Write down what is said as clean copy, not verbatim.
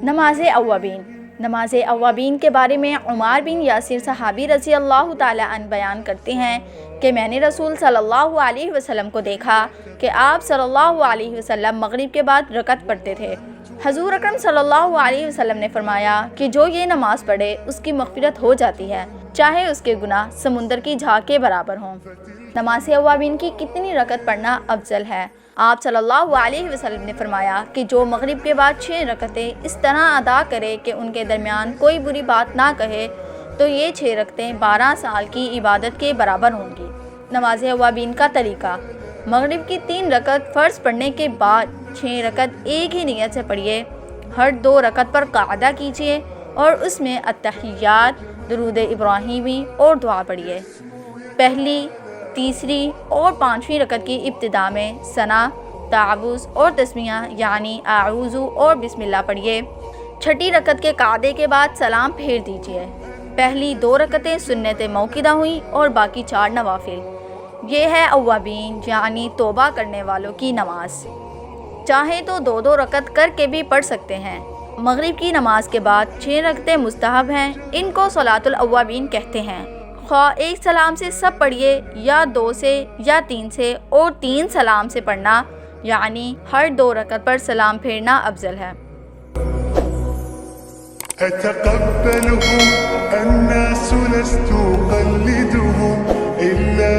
نماز اوابین۔ نماز اوابین کے بارے میں عمار بن یاسر صحابی رضی اللہ تعالیٰ عنہ بیان کرتے ہیں کہ میں نے رسول صلی اللہ علیہ وسلم کو دیکھا کہ آپ صلی اللہ علیہ وسلم مغرب کے بعد رکعت پڑھتے تھے۔ حضور اکرم صلی اللہ علیہ وسلم نے فرمایا کہ جو یہ نماز پڑھے اس کی مغفرت ہو جاتی ہے، چاہے اس کے گناہ سمندر کی جھاگ کے برابر ہوں۔ نماز اوابین کی کتنی رکعت پڑھنا افضل ہے؟ آپ صلی اللہ علیہ وسلم نے فرمایا کہ جو مغرب کے بعد 6 رکعتیں اس طرح ادا کرے کہ ان کے درمیان کوئی بری بات نہ کہے تو یہ 6 رکعتیں 12 سال کی عبادت کے برابر ہوں گی۔ نماز اوابین کا طریقہ: مغرب کی 3 رکعت فرض پڑھنے کے بعد 6 رکعت ایک ہی نیت سے پڑھیے۔ ہر 2 رکعت پر قعدہ کیجیے اور اس میں التحیات، درود ابراہیمی اور دعا پڑھیے۔ پہلی، تیسری اور 5ویں رکعت کی ابتدا میں ثنا، تعوذ اور تسمیہ یعنی اعوذ اور بسم اللہ پڑھیے۔ چھٹی رکعت کے قعدے کے بعد سلام پھیر دیجیے۔ پہلی 2 رکعتیں سنت موقدہ ہوئیں اور باقی 4 نوافل۔ یہ ہے اوابین یعنی توبہ کرنے والوں کی نماز۔ چاہے تو 2 رکعت کر کے بھی پڑھ سکتے ہیں۔ مغرب کی نماز کے بعد 6 رکعتیں مستحب ہیں، ان کو صلاۃ الاوابین کہتے ہیں۔ خواہ ایک سلام سے سب پڑھیے یا 2 سے یا 3 سے، اور 3 سلام سے پڑھنا یعنی ہر 2 رکعت پر سلام پھیرنا افضل ہے۔ أتقبله الناس لست أقلده إلا